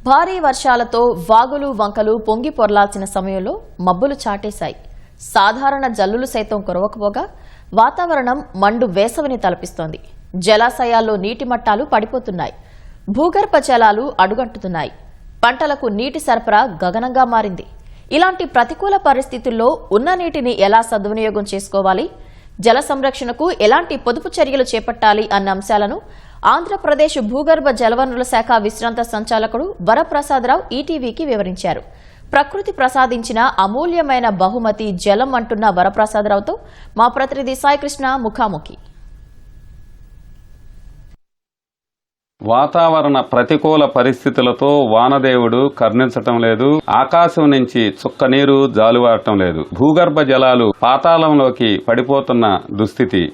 భారీ వర్షాలతో వాగులు వంకలు పొంగి పొర్లాల్సిన సమయంలో మబ్బులు చాటేశాయి. సాధారణ జల్లులు సైతం కురవకపోగా వాతావరణం మండు వేసవిని తలపిస్తోంది. జలాశయాల్లో నీటి మట్టాలు పడిపోతున్నాయి. భూగర్భ జలాలు అడుగంటుతున్నాయి. పంటలకు నీటి సరఫరా గగనంగా మారింది. ఇలాంటి ప్రతికూల పరిస్థితుల్లో ఉన్న నీటిని ఎలా సద్వినియోగం చేసుకోవాలి, జల సంరక్షణకు ఎలాంటి పొదుపు చర్యలు చేపట్టాలి అన్న అంశాలను ఆంధ్రప్రదేశ్ భూగర్భ జలవనరుల శాఖ విశ్రాంత సంచాలకుడు వరప్రసాదరావు ఈటీవీకి వివరించారు. ప్రకృతి ప్రసాదించిన అమూల్యమైన బహుమతి జలం అంటున్న వరప్రసాదరావుతో మా ప్రతినిధి సాయికృష్ణ ముఖాముఖి. వాతావరణ ప్రతికూల పరిస్థితులతో వానదేవుడు కరుణించటం లేదు. ఆకాశం నుంచి చుక్క నీరు జాలువారటం లేదు. భూగర్భ జలాలు పాతాళంలోకి పడిపోతున్న దుస్థితి.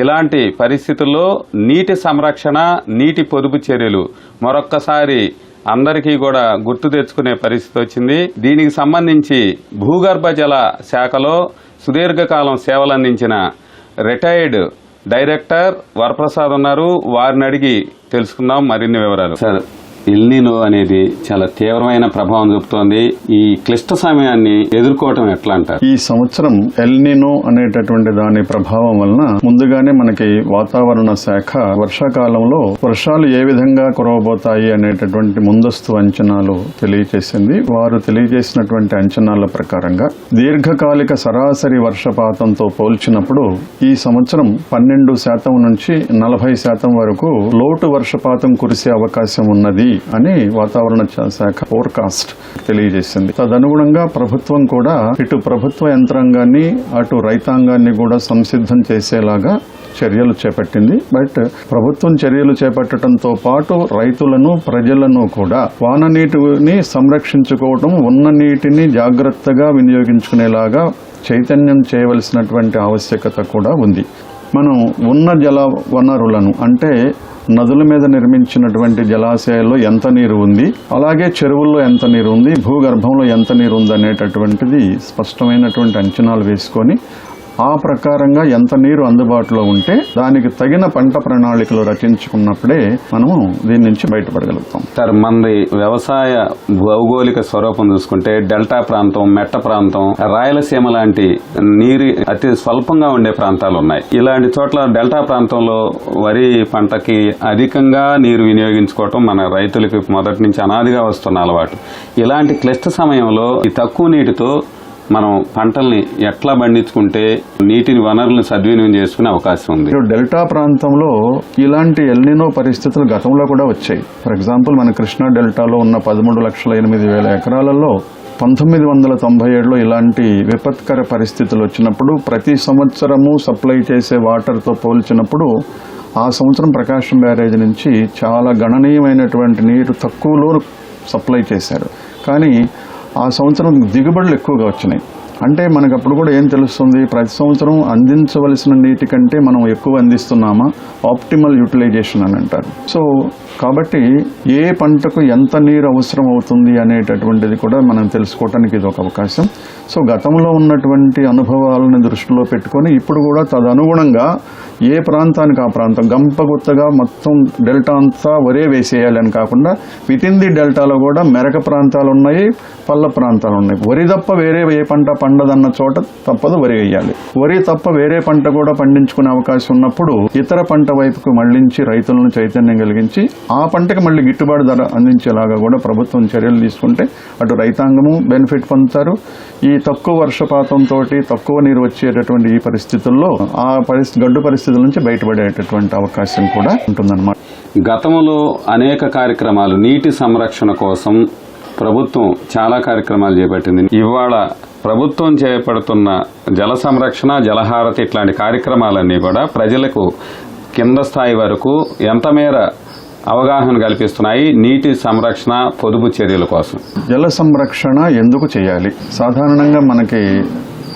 ఇలాంటి పరిస్థితుల్లో నీటి సంరక్షణ, నీటి పొదుపు చర్యలు మరొక్కసారి అందరికీ కూడా గుర్తు తెచ్చుకునే పరిస్థితి వచ్చింది. దీనికి సంబంధించి భూగర్భ జల శాఖలో సుదీర్ఘకాలం సేవలందించిన రిటైర్డ్ డైరెక్టర్ వరప్రసాద్ ఉన్నారు. వారిని అడిగి తెలుసుకుందాం మరిన్ని వివరాలు. సార్, ఎల్నినో అనేది చాలా తీవ్రమైన ప్రభావం చూపుతోంది. ఈ క్లిష్ట సమయాన్ని ఎదుర్కోవటం ఎట్లా అంటారు? ఈ సంవత్సరం ఎల్నినో అనేటటువంటి దాని ప్రభావం వలన ముందుగానే మనకి వాతావరణ శాఖ వర్షాకాలంలో వర్షాలు ఏ విధంగా కురవబోతాయి అనేటటువంటి ముందస్తు అంచనాలు తెలియజేసింది. వారు తెలియజేసినటువంటి అంచనాల ప్రకారంగా దీర్ఘకాలిక సరాసరి వర్షపాతంతో పోల్చినప్పుడు ఈ సంవత్సరం 12% నుంచి 40% వరకు లోటు వర్షపాతం కురిసే అవకాశం ఉన్నది అని వాతావరణ శాఖ ఫోర్కాస్ట్ తెలియజేసింది. తదనుగుణంగా ప్రభుత్వం కూడా ఇటు ప్రభుత్వ యంత్రాంగాన్ని అటు రైతాంగాన్ని కూడా సంసిద్ధం చేసేలాగా చర్యలు చేపట్టింది. బట్ ప్రభుత్వం చర్యలు చేపట్టడంతో పాటు రైతులను, ప్రజలను కూడా వాన నీటిని సంరక్షించుకోవడం, ఉన్న నీటిని జాగ్రత్తగా వినియోగించుకునేలాగా చైతన్యం చేయవలసినటువంటి ఆవశ్యకత కూడా ఉంది. మనం ఉన్న జల వనరులను అంటే నదుల మీద నిర్మించినటువంటి జలాశయాల్లో ఎంత నీరు ఉంది, అలాగే చెరువుల్లో ఎంత నీరు ఉంది, భూగర్భంలో ఎంత నీరు ఉంది అనేటటువంటిది స్పష్టమైనటువంటి అంచనాలు వేసుకొని ఆ ప్రకారంగా ఎంత నీరు అందుబాటులో ఉంటే దానికి తగిన పంట ప్రణాళికలు రచించుకున్నప్పుడే మనము దీని నుంచి బయటపడగలుగుతాం. సార్, మనది వ్యవసాయ భౌగోళిక స్వరూపం చూసుకుంటే డెల్టా ప్రాంతం, మెట్ట ప్రాంతం, రాయలసీమ లాంటి నీరు అతి స్వల్పంగా ఉండే ప్రాంతాలు ఉన్నాయి. ఇలాంటి చోట్ల డెల్టా ప్రాంతంలో వరి పంటకి అధికంగా నీరు వినియోగించుకోవటం మన రైతులకి మొదటి నుంచి అనాదిగా వస్తున్న అలవాటు. ఇలాంటి క్లిష్ట సమయంలో ఈ తక్కువ నీటితో మనం పంటల్ని ఎట్లా పండించుకుంటే నీటిని వనరులను సద్వినియోగం చేసుకునే అవకాశం ఉంది? డెల్టా ప్రాంతంలో ఇలాంటి ఎల్నినో పరిస్థితులు గతంలో కూడా వచ్చాయి. ఫర్ ఎగ్జాంపుల్ మన కృష్ణా డెల్టాలో ఉన్న 13,08,000 ఎకరాలలో 1997లో ఇలాంటి విపత్కర పరిస్థితులు వచ్చినప్పుడు ప్రతి సంవత్సరము సప్లై చేసే వాటర్తో పోల్చినప్పుడు ఆ సంవత్సరం ప్రకాశం బ్యారేజ్ నుంచి చాలా గణనీయమైనటువంటి నీరు తక్కువలో సప్లై చేశారు. కానీ ఆ సంవత్సరం దిగుబడులు ఎక్కువగా వచ్చినాయి. అంటే మనకు అప్పుడు కూడా ఏం తెలుస్తుంది, ప్రతి సంవత్సరం అందించవలసిన నీటి కంటే మనం ఎక్కువ అందిస్తున్నామా, ఆప్టిమల్ యూటిలైజేషన్ అని అంటారు. సో కాబట్టి ఏ పంటకు ఎంత నీరు అవసరం అవుతుంది అనేటటువంటిది కూడా మనం తెలుసుకోవటానికి ఇది ఒక అవకాశం. సో గతంలో ఉన్నటువంటి అనుభవాలను దృష్టిలో పెట్టుకొని ఇప్పుడు కూడా తదనుగుణంగా ఏ ప్రాంతానికి ఆ ప్రాంతం గంపగుత్తగా మొత్తం డెల్టా అంతా వరే వేసేయాలి అని కాకుండా విత్ ఇన్ ది డెల్టాలో కూడా మెరక ప్రాంతాలు ఉన్నాయి, పల్ల ప్రాంతాలు ఉన్నాయి. వరి తప్ప వేరే ఏ పంట పండదన్న చోట తప్పదు వరి వేయాలి. వరి తప్ప వేరే పంట కూడా పండించుకునే అవకాశం ఉన్నప్పుడు ఇతర పంట వైపుకు మళ్లించి రైతులను చైతన్యం కలిగించి ఆ పంటకి మళ్ళీ గిట్టుబాటు ధర అందించేలాగా కూడా ప్రభుత్వం చర్యలు తీసుకుంటే అటు రైతాంగము బెనిఫిట్ పొందుతారు. ఈ తక్కువ వర్షపాతంతో తక్కువ నీరు వచ్చేటటువంటి ఈ పరిస్థితుల్లో ఆ గడ్డు పరిస్థితుల నుంచి బయటపడేటటువంటి అవకాశం కూడా ఉంటుందన్నమాట. గతంలో అనేక కార్యక్రమాలు నీటి సంరక్షణ కోసం ప్రభుత్వం చాలా కార్యక్రమాలు చేపట్టింది. ఇవాళ ప్రభుత్వం చేపడుతున్న జల సంరక్షణ, జలహారతి ఇట్లాంటి కార్యక్రమాలన్నీ కూడా ప్రజలకు కింద స్థాయి వరకు ఎంత మేర అవగాహన కల్పిస్తున్నాయి నీటి సంరక్షణ, పొదుపు చర్యల కోసం? జల సంరక్షణ ఎందుకు చేయాలి? సాధారణంగా మనకి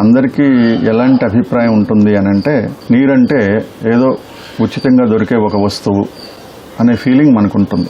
అందరికీ ఎలాంటి అభిప్రాయం ఉంటుంది అని అంటే నీరంటే ఏదో ఉచితంగా దొరికే ఒక వస్తువు అనే ఫీలింగ్ మనకుంటుంది.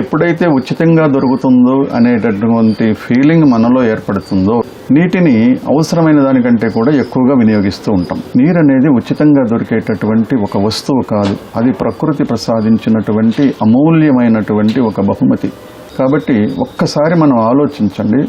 ఎప్పుడైతే ఉచితంగా దొరుకుతుందో అనేటటువంటి ఫీలింగ్ మనలో ఏర్పడుతుందో నీటిని అవసరమైన దానికంటే కూడా ఎక్కువగా వినియోగిస్తూ ఉంటాం. నీరు అనేది ఉచితంగా దొరికేటటువంటి ఒక వస్తువు కాదు, అది ప్రకృతి ప్రసాదించినటువంటి అమూల్యమైనటువంటి ఒక బహుమతి. కాబట్టి ఒక్కసారి మనం ఆలోచించండి.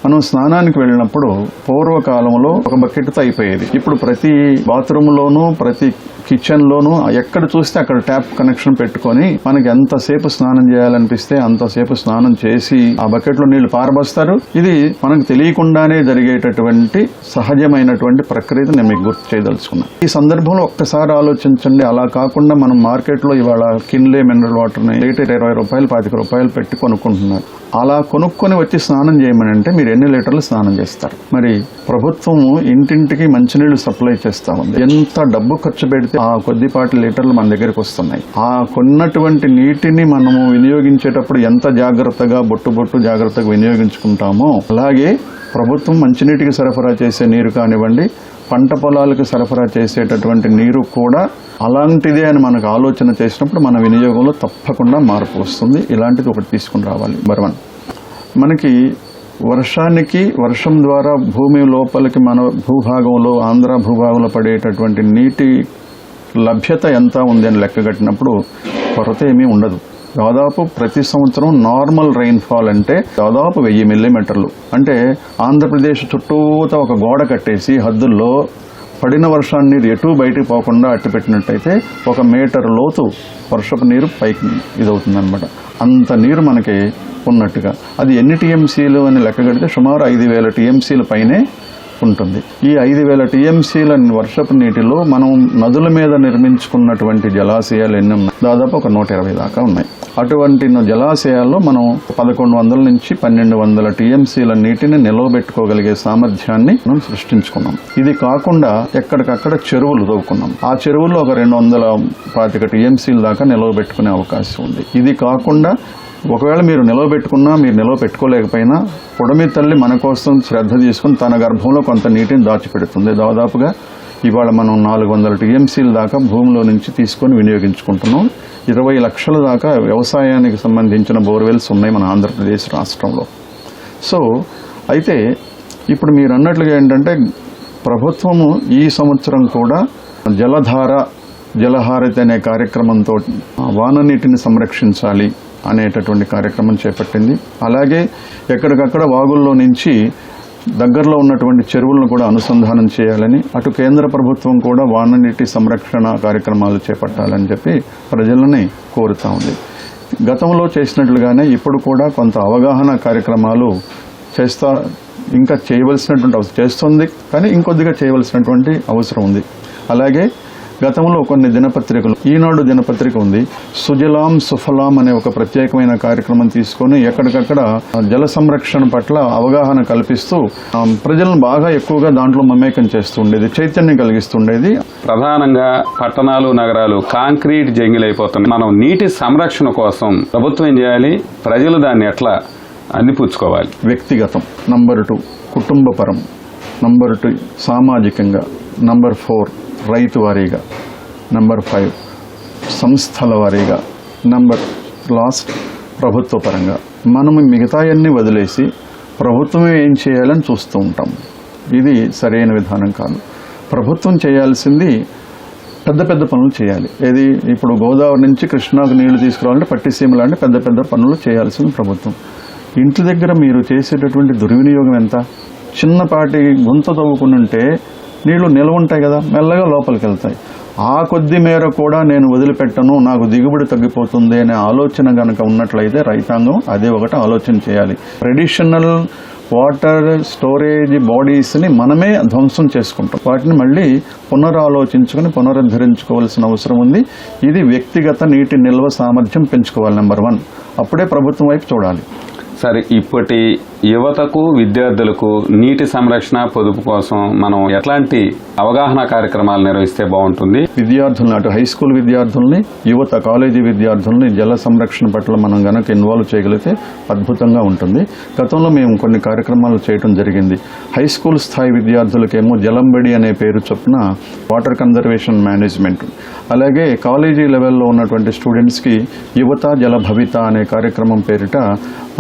మనం స్నానానికి వెళ్ళినప్పుడు పూర్వకాలంలో ఒక బకెట్తో అయిపోయేది. ఇప్పుడు ప్రతి బాత్రూంలోనూ ప్రతి కిచెన్లోనూ ఎక్కడ చూస్తే అక్కడ ట్యాప్ కనెక్షన్ పెట్టుకొని మనకి ఎంతసేపు స్నానం చేయాలనిపిస్తే అంతసేపు స్నానం చేసి ఆ బకెట్లో నీళ్లు పారబోస్తారు. ఇది మనకు తెలియకుండానే జరిగేటటువంటి సహజమైనటువంటి ప్రక్రియను నేను మీకు గుర్తు చేయదలుచుకున్నాను. ఈ సందర్భంలో ఒక్కసారి ఆలోచించండి. అలా కాకుండా మనం మార్కెట్లో ఇవాళ కిన్లే మినరల్ వాటర్ని లీటర్ 20 రూపాయలు 25 రూపాయలు పెట్టి కొనుక్కుంటున్నారు. అలా కొనుక్కొని వచ్చి స్నానం చేయమని అంటే మీరు ఎన్ని లీటర్లు స్నానం చేస్తారు? మరి ప్రభుత్వము ఇంటింటికి మంచినీళ్లు సప్లై చేస్తా ఉంది. ఎంత డబ్బు ఖర్చు పెడితే ఆ కొద్దిపాటి లీటర్లు మన దగ్గరికి వస్తున్నాయి. ఆ కొన్నటువంటి నీటిని మనము వినియోగించేటప్పుడు ఎంత జాగ్రత్తగా బొట్టు జాగ్రత్తగా వినియోగించుకుంటామో అలాగే ప్రభుత్వం మంచినీటికి సరఫరా చేసే నీరు కానివ్వండి, పంట పొలాలకు సరఫరా చేసేటటువంటి నీరు కూడా అలాంటిదే అని మనకు ఆలోచన చేసినప్పుడు మన వినియోగంలో తప్పకుండా మార్పు వస్తుంది. ఇలాంటిది ఒకటి తీసుకుని రావాలి. బర్వన్ మనకి వర్షం ద్వారా భూమి లోపలికి మన భూభాగంలో ఆంధ్ర భూభాగంలో పడేటటువంటి నీటి లభ్యత ఎంత ఉంది అని లెక్కగట్టినప్పుడు కొరత ఏమీ ఉండదు. దాదాపు ప్రతి సంవత్సరం నార్మల్ రెయిన్ఫాల్ అంటే దాదాపు 1000 మిల్లీమీటర్లు. అంటే ఆంధ్రప్రదేశ్ చుట్టూతా ఒక గోడ కట్టేసి హద్దుల్లో పడిన వర్షాన్ని ఎటు బయటికి పోకుండా అట్టిపెట్టినట్టయితే 1 మీటర్ లోతు వర్షపు నీరు పైకి ఇదవుతుందన్నమాట. అంత నీరు మనకి ఉన్నట్టుగా. అది ఎన్ని టీఎంసీలు అని లెక్కగడితే సుమారు 5000 టీఎంసీల పైనే ఉంటుంది. ఈ 5000 టీఎంసీల వర్షపు నీటిలో మనం నదుల మీద నిర్మించుకున్నటువంటి జలాశయాలు ఎన్ని ఉన్నాయి? దాదాపు ఒక 120 దాకా ఉన్నాయి. అటువంటి జలాశయాల్లో మనం 1100 నుంచి 1200 టీఎంసీల నీటిని నిలవబెట్టుకోగలిగే సామర్థ్యాన్ని మనం సృష్టించుకున్నాం. ఇది కాకుండా ఎక్కడికక్కడ చెరువులు తవ్వుకున్నాం. ఆ చెరువుల్లో ఒక 225 టీఎంసీల దాకా నిలవబెట్టుకునే అవకాశం ఉంది. ఇది కాకుండా ఒకవేళ మీరు నిలవబెట్టుకున్నా మీరు నిలవబెట్టుకోలేకపోయినా పొడమి తల్లి మన కోసం శ్రద్ధ తీసుకుని తన గర్భంలో కొంత నీటిని దాచిపెడుతుంది. దాదాపుగా ఇవాళ మనం 400 టీఎంసీల దాకా భూమిలో నుంచి తీసుకొని వినియోగించుకుంటున్నాం. 20 లక్షల దాకా వ్యవసాయానికి సంబంధించిన బోర్వెల్స్ ఉన్నాయి మన ఆంధ్రప్రదేశ్ రాష్ట్రంలో. సో అయితే ఇప్పుడు మీరు అన్నట్లుగా ఏంటంటే ప్రభుత్వము ఈ సంవత్సరం కూడా జలహారతి అనే కార్యక్రమంతో వాన నీటిని సంరక్షించాలి అనేటటువంటి కార్యక్రమం చేపట్టింది. అలాగే ఎక్కడికక్కడ వాగుల్లో నుంచి దగ్గరలో ఉన్నటువంటి చెరువులను కూడా అనుసంధానం చేయాలని, అటు కేంద్ర ప్రభుత్వం కూడా వాన నీటి సంరక్షణ కార్యక్రమాలు చేపట్టాలని చెప్పి ప్రజలని కోరుతా ఉంది. గతంలో చేసినట్లుగానే ఇప్పుడు కూడా కొంత అవగాహన కార్యక్రమాలు ఇంకా చేయవలసినటువంటి అవసరం చేస్తుంది, కానీ ఇంకొద్దిగా చేయవలసినటువంటి అవసరం ఉంది. అలాగే గతంలో కొన్ని దినపత్రికలు, ఈనాడు దినపత్రిక ఉంది, సుజలాం సుఫలాం అనే ఒక ప్రత్యేకమైన కార్యక్రమం తీసుకొని ఎక్కడికక్కడ జల సంరక్షణ పట్ల అవగాహన కల్పిస్తూ ప్రజలను బాగా ఎక్కువగా దాంట్లో మమేకం చేస్తుండేది, చైతన్యం కలిగిస్తుండేది. ప్రధానంగా పట్టణాలు నగరాలు కాంక్రీట్ జంగిలైపోతున్నాయి. మనం నీటి సంరక్షణ కోసం ప్రభుత్వం ఏం చేయాలి? ప్రజలు దాన్ని ఎట్లా అందిపుచ్చుకోవాలి? వ్యక్తిగతం, నంబర్ 2 కుటుంబపరం, నంబర్ 2 సామాజికంగా, నంబర్ 4 రైతు వారీగా, నంబర్ 5 సంస్థల వారీగా, నంబర్ లాస్ట్ ప్రభుత్వ పరంగా. మనం మిగతాయన్నీ వదిలేసి ప్రభుత్వమే ఏం చేయాలని చూస్తూ ఉంటాం. ఇది సరైన విధానం కాదు. ప్రభుత్వం చేయాల్సింది పెద్ద పెద్ద పనులు చేయాలి. ఏది ఇప్పుడు గోదావరి నుంచి కృష్ణాకు నీళ్లు తీసుకురావాలంటే పట్టిసీమ లాంటి పెద్ద పెద్ద పనులు చేయాల్సింది ప్రభుత్వం. ఇంటి దగ్గర మీరు చేసేటటువంటి దుర్వినియోగం ఎంత? చిన్నపాటి గుంత తవ్వుకుని ఉంటే నీళ్లు నిల్వ ఉంటాయి కదా, మెల్లగా లోపలికి వెళ్తాయి. ఆ కొద్ది మేర కూడా నేను వదిలిపెట్టను, నాకు దిగుబడి తగ్గిపోతుంది అనే ఆలోచన కనుక ఉన్నట్లయితే రైతాంగం అదే ఒకటి ఆలోచన చేయాలి. ట్రెడిషనల్ వాటర్ స్టోరేజ్ బాడీస్ని మనమే ధ్వంసం చేసుకుంటాం. వాటిని మళ్ళీ పునరాలోచించుకొని పునరుద్ధరించుకోవాల్సిన అవసరం ఉంది. ఇది వ్యక్తిగత నీటి నిల్వ సామర్థ్యం పెంచుకోవాలి. నంబర్ 1. అప్పుడే ప్రభుత్వం వైపు చూడాలి. సరే, ఇప్పటి యువతకు విద్యార్థులకు నీటి సంరక్షణ పొదుపు కోసం మనం ఎట్లాంటి అవగాహన కార్యక్రమాలు నిర్వహిస్తే బాగుంటుంది? విద్యార్థులను, అటు హై స్కూల్ విద్యార్థుల్ని, యువత కాలేజీ విద్యార్థుల్ని జల సంరక్షణ పట్ల మనం గనక ఇన్వాల్వ్ చేయగలిగితే అద్భుతంగా ఉంటుంది. గతంలో మేము కొన్ని కార్యక్రమాలు చేయడం జరిగింది. హై స్కూల్ స్థాయి విద్యార్థులకేమో జలంబడి అనే పేరు చొప్పున వాటర్ కన్జర్వేషన్ మేనేజ్మెంట్, అలాగే కాలేజీ లెవెల్లో ఉన్నటువంటి స్టూడెంట్స్కి యువత జల భవిత అనే కార్యక్రమం పేరిట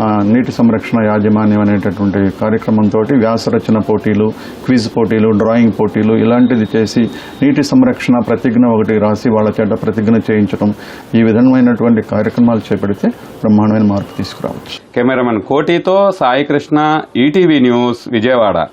నీటి సంరక్షణ యాజమాన్యం అనేటటువంటి కార్యక్రమంతో వ్యాసరచన పోటీలు, క్విజ్ పోటీలు, డ్రాయింగ్ పోటీలు ఇలాంటిది చేసి నీటి సంరక్షణ ప్రతిజ్ఞ ఒకటి రాసి వాళ్ళ చేత ప్రతిజ్ఞ చేయించడం, ఈ విధమైనటువంటి కార్యక్రమాలు చేపడితే బ్రహ్మాండమైన మార్పు తీసుకురావచ్చు. కెమెరామెన్ కోటితో సాయి కృష్ణ, ఈటీవీ న్యూస్, విజయవాడ.